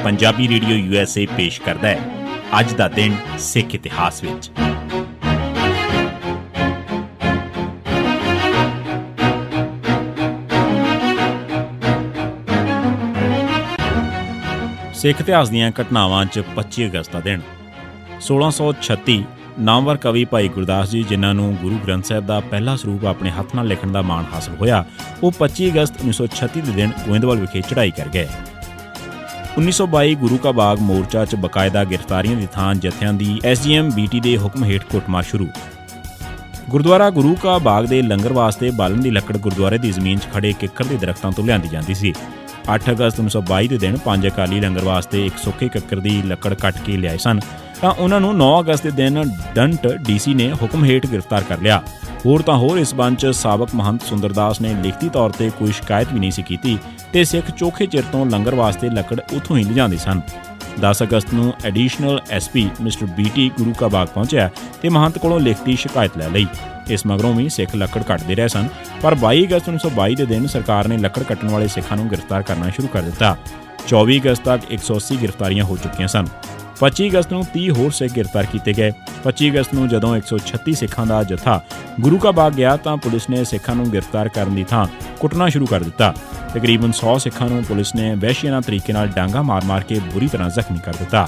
Punjabi radio USA ਪੇਸ਼ ਕਰਦਾ ਹੈ ਅੱਜ ਦਾ ਦਿਨ ਸਿੱਖ ਇਤਿਹਾਸ ਵਿੱਚ। ਸਿੱਖ ਇਤਿਹਾਸ ਦੀਆਂ ਘਟਨਾਵਾਂ 'ਚ 25 ਅਗਸਤ ਦਾ ਦਿਨ 1636 ਨਾਮਵਰ ਕਵੀ ਭਾਈ ਗੁਰਦਾਸ ਜੀ, ਜਿਨ੍ਹਾਂ ਨੂੰ ਗੁਰੂ ਗ੍ਰੰਥ ਸਾਹਿਬ ਦਾ ਪਹਿਲਾ ਸਰੂਪ ਆਪਣੇ ਹੱਥ ਨਾਲ ਲਿਖਣ ਦਾ ਮਾਣ ਹਾਸਲ ਹੋਇਆ, ਉਹ 25 ਅਗਸਤ 1936 ਦੇ ਦਿਨ ਗੋਇੰਦਵਾਲ ਵਿਖੇ ਚੜ੍ਹਾਈ ਕਰ ਗਏ। 1922 ਗੁਰੂ ਕਾ ਬਾਗ ਮੋਰਚਾ 'ਚ ਬਕਾਇਦਾ ਗ੍ਰਿਫਤਾਰੀਆਂ ਦੀ ਥਾਂ ਜਥਿਆਂ ਦੀ SGM BT ਦੇ ਹੁਕਮ ਹੇਠ ਕੁੱਟਮਾਰ ਸ਼ੁਰੂ। ਗੁਰਦੁਆਰਾ ਗੁਰੂ ਕਾ ਬਾਗ ਦੇ ਲੰਗਰ ਵਾਸਤੇ ਬਾਲਣ ਦੀ ਲੱਕੜ ਗੁਰਦੁਆਰੇ ਦੀ ਜ਼ਮੀਨ 'ਚ ਖੜੇ ਕਿੱਕਰ ਦੇ ਦਰਖਤਾਂ ਤੋਂ ਲਿਆਂਦੀ ਜਾਂਦੀ ਸੀ। 8 ਅਗਸਤ 1922 ਦੇ ਦਿਨ 5 ਅਕਾਲੀ ਲੰਗਰ ਵਾਸਤੇ ਇੱਕ ਸੁੱਕੇ ਕਿੱਕਰ ਦੀ ਲੱਕੜ ਕੱਟ ਕੇ ਲਿਆਏ ਸਨ ਤਾਂ ਉਹਨਾਂ ਨੂੰ 9 ਅਗਸਤ ਦੇ ਦਿਨ ਡੰਟ DC ਨੇ ਹੁਕਮ ਹੇਠ ਗ੍ਰਿਫਤਾਰ ਕਰ ਲਿਆ। ਹੋਰ ਤਾਂ ਹੋਰ ਇਸ ਬੰਚ ਸਾਬਕ ਮਹੰਤ ਸੁੰਦਰਦਾਸ ਨੇ ਲਿਖਤੀ ਤੌਰ ਤੇ ਕੋਈ ਸ਼ਿਕਾਇਤ ਵੀ ਨਹੀਂ ਸੀ ਕੀਤੀ ਤੇ ਸਿੱਖ ਚੋਖੇ ਚਿਰ ਤੋਂ ਲੰਗਰ ਵਾਸਤੇ ਲੱਕੜ ਉੱਥੋਂ ਹੀ ਲਿਜਾਂਦੇ ਸਨ। 10 ਅਗਸਤ ਨੂੰ ਐਡੀਸ਼ਨਲ SP ਮਿਸਟਰ BT ਗੁਰੂ ਕਾ ਬਾਗ ਪਹੁੰਚਿਆ ਤੇ ਮਹੰਤ ਕੋਲੋਂ ਲਿਖਤੀ ਸ਼ਿਕਾਇਤ ਲੈ ਲਈ। ਇਸ ਮਗਰੋਂ ਵੀ ਸਿੱਖ ਲੱਕੜ ਕੱਟਦੇ ਰਹੇ ਸਨ, ਪਰ 22 ਅਗਸਤ 1922 ਦੇ ਦਿਨ ਸਰਕਾਰ ਨੇ ਲੱਕੜ ਕੱਟਣ ਵਾਲੇ ਸਿੱਖਾਂ ਨੂੰ ਗ੍ਰਿਫਤਾਰ ਕਰਨਾ ਸ਼ੁਰੂ ਕਰ ਦਿੱਤਾ। 24 ਅਗਸਤ ਤੱਕ 180 ਗ੍ਰਿਫਤਾਰੀਆਂ ਹੋ ਚੁੱਕੀਆਂ ਸਨ। 25 ਅਗਸਤ ਨੂੰ 30 ਹੋਰ ਸਿੱਖ ਗ੍ਰਿਫਤਾਰ ਕੀਤੇ ਗਏ। 25 ਅਗਸਤ ਨੂੰ ਜਦੋਂ 136 ਸਿੱਖਾਂ ਦਾ ਜਥਾ ਗੁਰੂ ਕਾ ਬਾਗ ਗਿਆ ਤਾਂ ਪੁਲਿਸ ਨੇ ਸਿੱਖਾਂ ਨੂੰ ਗ੍ਰਿਫਤਾਰ ਕਰਨ ਦੀ ਥਾਂ ਕੁੱਟਣਾ ਸ਼ੁਰੂ ਕਰ ਦਿੱਤਾ। ਤਕਰੀਬਨ 100 ਸਿੱਖਾਂ ਨੂੰ ਪੁਲਿਸ ਨੇ ਵਹਿਸ਼ੀਆਨਾ ਤਰੀਕੇ ਨਾਲ ਡਾਂਗਾ ਮਾਰ-ਮਾਰ ਕੇ ਬੁਰੀ ਤਰ੍ਹਾਂ ਜ਼ਖਮੀ ਕਰ ਦਿੱਤਾ।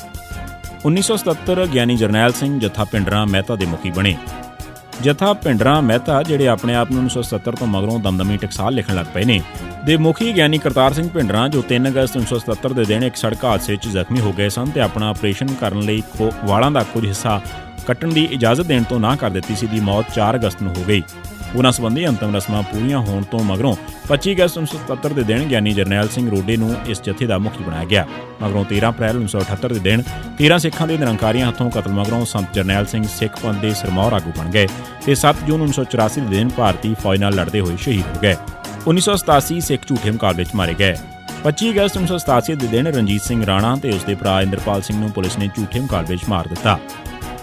1977 ਗਿਆਨੀ ਜਰਨੈਲ ਸਿੰਘ ਜਥਾ ਭਿੰਡਰਾਂ ਮਹਿਤਾ ਦੇ ਮੁਖੀ ਬਣੇ। ਜਥਾ ਭਿੰਡਰਾਂ ਮਹਿਤਾ, ਜਿਹੜੇ ਆਪਣੇ ਆਪ ਨੂੰ 1970 ਤੋਂ ਮਗਰੋਂ ਦਮਦਮੀ ਟਕਸਾਲ ਲਿਖਣ ਲੱਗ ਪਏ ਨੇ, ਦੇ ਮੁਖੀ ਗਿਆਨੀ ਕਰਤਾਰ ਸਿੰਘ ਭਿੰਡਰਾਂ, ਜੋ 3 ਅਗਸਤ 1977 ਦੇ ਦਿਨ ਇੱਕ ਸੜਕ ਹਾਦਸੇ 'ਚ ਜ਼ਖਮੀ ਹੋ ਗਏ ਸਨ ਤੇ ਆਪਣਾ ਆਪਰੇਸ਼ਨ ਕਰਨ ਲਈ ਵਾਲਾਂ ਦਾ ਕੁਝ ਹਿੱਸਾ ਕੱਟਣ ਦੀ ਇਜਾਜ਼ਤ ਦੇਣ ਤੋਂ ਨਾਂਹ ਕਰ ਦਿੱਤੀ ਸੀ, ਦੀ ਮੌਤ 4 ਅਗਸਤ ਨੂੰ ਹੋ ਗਈ। ਉਹਨਾਂ ਸੰਬੰਧੀ ਅੰਤਮ ਰਸਮਾਂ ਪੂਰੀਆਂ ਹੋਣ ਤੋਂ ਮਗਰੋਂ 25 ਅਗਸਤ 1977 ਦੇ ਦਿਨ ਗਿਆਨੀ ਜਰਨੈਲ ਸਿੰਘ ਰੋਡੇ ਨੂੰ ਇਸ ਜਥੇ ਦਾ ਮੁਖੀ ਬਣਾਇਆ ਗਿਆ। ਮਗਰੋਂ 13 ਅਪ੍ਰੈਲ 1978 ਦੇ ਦਿਨ 13 ਸਿੱਖਾਂ ਦੇ ਨਿਰੰਕਾਰੀਆਂ ਹੱਥੋਂ ਕਤਲ ਮਗਰੋਂ ਸੰਤ ਜਰਨੈਲ ਸਿੰਘ ਸਿੱਖ ਪੰਥ ਦੇ ਸਿਰਮੌਰ ਆਗੂ ਬਣ ਗਏ ਤੇ 7 ਜੂਨ 1984 ਦੇ ਦਿਨ ਭਾਰਤੀ ਫੌਜ ਨਾਲ ਲੜਦੇ ਹੋਏ ਸ਼ਹੀਦ ਹੋ ਗਏ। 1987 ਸਿੱਖ ਝੂਠੇ ਮੁਕਾਬਲੇ 'ਚ ਮਾਰੇ ਗਏ। 25 ਅਗਸਤ 1987 ਦੇ ਦਿਨ ਰਣਜੀਤ ਸਿੰਘ ਰਾਣਾ ਤੇ ਉਸਦੇ ਭਰਾ ਇੰਦਰਪਾਲ ਸਿੰਘ ਨੂੰ ਪੁਲਿਸ ਨੇ ਝੂਠੇ ਮੁਕਾਬਲੇ 'ਚ ਮਾਰ ਦਿੱਤਾ।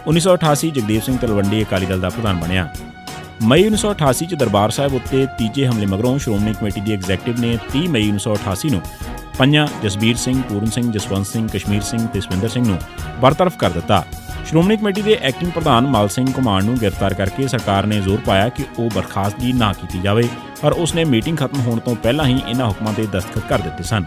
1988 ਜਗਦੇਵ ਸਿੰਘ ਤਲਵੰਡੀ ਅਕਾਲੀ ਦਲ ਦਾ ਪ੍ਰਧਾਨ ਬਣਿਆ। ਮਈ 1988 'ਚ ਦਰਬਾਰ ਸਾਹਿਬ ਉੱਤੇ ਤੀਜੇ ਹਮਲੇ ਮਗਰੋਂ ਸ਼੍ਰੋਮਣੀ ਕਮੇਟੀ ਦੀ ਐਗਜ਼ੈਕਟਿਵ ਨੇ 30 ਮਈ 1988 ਨੂੰ ਪੰਜਾਂ ਜਸਬੀਰ ਸਿੰਘ, ਪੂਰਨ ਸਿੰਘ, ਜਸਵੰਤ ਸਿੰਘ, ਕਸ਼ਮੀਰ ਸਿੰਘ ਤੇ ਸਵਿੰਦਰ ਸਿੰਘ ਨੂੰ ਬਰਤਰਫ ਕਰ ਦਿੱਤਾ। ਸ਼੍ਰੋਮਣੀ ਕਮੇਟੀ ਦੇ ਐਕਟਿੰਗ ਪ੍ਰਧਾਨ ਮਲ ਸਿੰਘ ਘੁਮਾਣ ਨੂੰ ਗ੍ਰਿਫਤਾਰ ਕਰਕੇ ਸਰਕਾਰ ਨੇ ਜ਼ੋਰ ਪਾਇਆ ਕਿ ਉਹ ਬਰਖਾਸਤਗੀ ਨਾ ਕੀਤੀ ਜਾਵੇ, ਪਰ ਉਸਨੇ ਮੀਟਿੰਗ ਖਤਮ ਹੋਣ ਤੋਂ ਪਹਿਲਾਂ ਹੀ ਇਹਨਾਂ ਹੁਕਮਾਂ ਤੇ ਦਸਤਖਤ ਕਰ ਦਿੱਤੇ ਸਨ।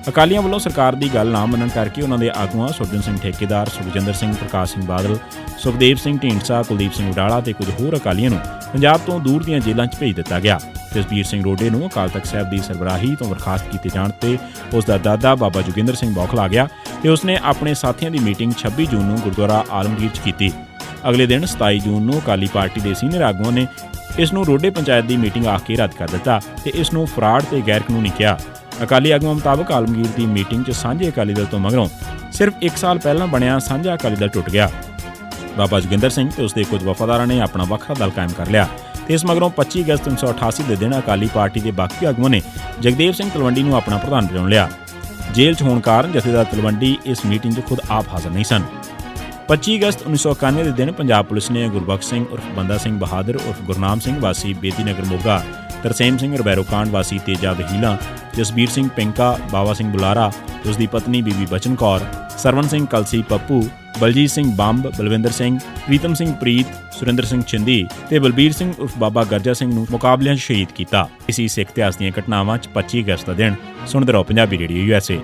ਅਕਾਲੀਆਂ ਵੱਲੋਂ ਸਰਕਾਰ ਦੀ ਗੱਲ ਨਾ ਮੰਨਣ ਕਰਕੇ ਉਹਨਾਂ ਦੇ ਆਗੂਆਂ ਸੁਰਜਨ ਸਿੰਘ ਠੇਕੇਦਾਰ, ਸੁਖਜਿੰਦਰ ਸਿੰਘ, ਪ੍ਰਕਾਸ਼ ਸਿੰਘ ਬਾਦਲ, ਸੁਖਦੇਵ ਸਿੰਘ ਢੀਂਡਸਾ, ਕੁਲਦੀਪ ਸਿੰਘ ਉਡਾਲਾ ਤੇ ਕੁਝ ਹੋਰ ਅਕਾਲੀਆਂ ਨੂੰ ਪੰਜਾਬ ਤੋਂ ਦੂਰ ਦੀਆਂ ਜੇਲ੍ਹਾਂ 'ਚ ਭੇਜ ਦਿੱਤਾ ਗਿਆ। ਜਸਬੀਰ ਸਿੰਘ ਰੋਡੇ ਨੂੰ ਅਕਾਲ ਤਖ਼ਤ ਸਾਹਿਬ ਦੀ ਸਰਬਰਾਹੀ ਤੋਂ ਬਰਖਾਸਤ ਕੀਤੇ ਜਾਣ ਤੇ ਉਸ ਦਾ ਦਾਦਾ ਬਾਬਾ ਜੋਗਿੰਦਰ ਸਿੰਘ ਬੌਖਲਾ ਗਿਆ ਤੇ ਉਸਨੇ ਆਪਣੇ ਸਾਥੀਆਂ ਦੀ ਮੀਟਿੰਗ 26 ਜੂਨ ਨੂੰ ਗੁਰਦੁਆਰਾ ਆਲਮਗੀਰ 'ਚ ਕੀਤੀ। ਅਗਲੇ ਦਿਨ 27 ਜੂਨ ਨੂੰ ਅਕਾਲੀ ਪਾਰਟੀ ਦੇ ਸੀਨੀਅਰ ਆਗੂਆਂ ਨੇ ਇਸ ਨੂੰ ਰੋਡੇ ਪੰਚਾਇਤ ਦੀ ਮੀਟਿੰਗ ਆਖ ਕੇ ਰੱਦ ਕਰ ਦਿੱਤਾ ਤੇ ਇਸ ਨੂੰ ਫਰਾਡ ਤੇ ਗੈਰ ਕਾਨੂੰਨੀ ਕਿਹਾ। ਅਕਾਲੀ ਆਗੂਆਂ ਮੁਤਾਬਕ ਆਲਮਗੀਰ ਦੀ ਮੀਟਿੰਗ 'ਚ ਸਾਂਝੇ ਅਕਾਲੀ ਦਲ ਤੋਂ ਮਗਰੋਂ ਸਿਰਫ 1 ਸਾਲ ਪਹਿਲਾਂ ਬਣਿਆ ਸਾਂਝਾ ਅਕਾਲੀ ਦਲ ਟੁੱਟ ਗਿਆ। ਬਾਬਾ ਜੋਗਿੰਦਰ ਸਿੰਘ ਤੇ ਉਸਦੇ ਕੁਝ ਵਫਾਦਾਰਾਂ ਨੇ ਆਪਣਾ ਵੱਖਰਾ ਦਲ ਕਾਇਮ ਕਰ ਲਿਆ ਤੇ ਇਸ ਮਗਰੋਂ 25 ਅਗਸਤ 1988 ਦੇ ਦਿਨ ਅਕਾਲੀ ਪਾਰਟੀ ਦੇ ਬਾਕੀ ਆਗੂਆਂ ਨੇ ਜਗਦੇਵ ਸਿੰਘ ਤਲਵੰਡੀ ਨੂੰ ਆਪਣਾ ਪ੍ਰਧਾਨ ਚੁਣ ਲਿਆ। ਜੇਲ੍ਹ 'ਚ ਹੋਣ ਕਾਰਨ ਜਥੇਦਾਰ ਤਲਵੰਡੀ ਇਸ ਮੀਟਿੰਗ 'ਚ ਖੁਦ ਆਪ ਹਾਜ਼ਰ ਨਹੀਂ ਸਨ। 25 ਅਗਸਤ 1991 ਦੇ ਦਿਨ ਪੰਜਾਬ ਪੁਲਿਸ ਨੇ ਗੁਰਬਖਸ਼ ਸਿੰਘ ਉਰਫ ਬੰਦਾ ਸਿੰਘ ਬਹਾਦਰ ਉਰਫ ਗੁਰਨਾਮ ਸਿੰਘ ਵਾਸੀ ਬੇਦੀਨਗਰ ਮੋਗਾ, ਤਰਸੇਮ ਸਿੰਘ ਰਬੈਰੋ ਕਾਂਡ ਵਾਸੀ ਤੇਜਾ ਵਹੀਲਾ, ਜਸਬੀਰ ਸਿੰਘ ਪਿੰਕਾ, ਬਾਵਾ ਸਿੰਘ ਬੁਲਾਰਾ, ਉਸਦੀ ਪਤਨੀ ਬੀਬੀ ਬਚਨ ਕੌਰ, ਸਰਵਨ ਸਿੰਘ ਕਲਸੀ ਪੱਪੂ, ਬਲਜੀਤ ਸਿੰਘ ਬੰਬ, ਬਲਵਿੰਦਰ ਸਿੰਘ, ਪ੍ਰੀਤਮ ਸਿੰਘ ਪ੍ਰੀਤ, ਸੁਰਿੰਦਰ ਸਿੰਘ ਚਿੰਦੀ ਤੇ ਬਲਬੀਰ ਸਿੰਘ ਉਰਫ ਬਾਬਾ ਗਰਜਾ ਸਿੰਘ ਨੂੰ ਮੁਕਾਬਲਿਆਂ 'ਚ ਸ਼ਹੀਦ ਕੀਤਾ। ਇਸੀ ਸਿੱਖ ਇਤਿਹਾਸ ਦੀਆਂ ਘਟਨਾਵਾਂ 'ਚ 25 ਅਗਸਤ ਦਾ ਦਿਨ। ਸੁਣਦੇ ਰਹੋ ਪੰਜਾਬੀ ਰੇਡੀਓ USA।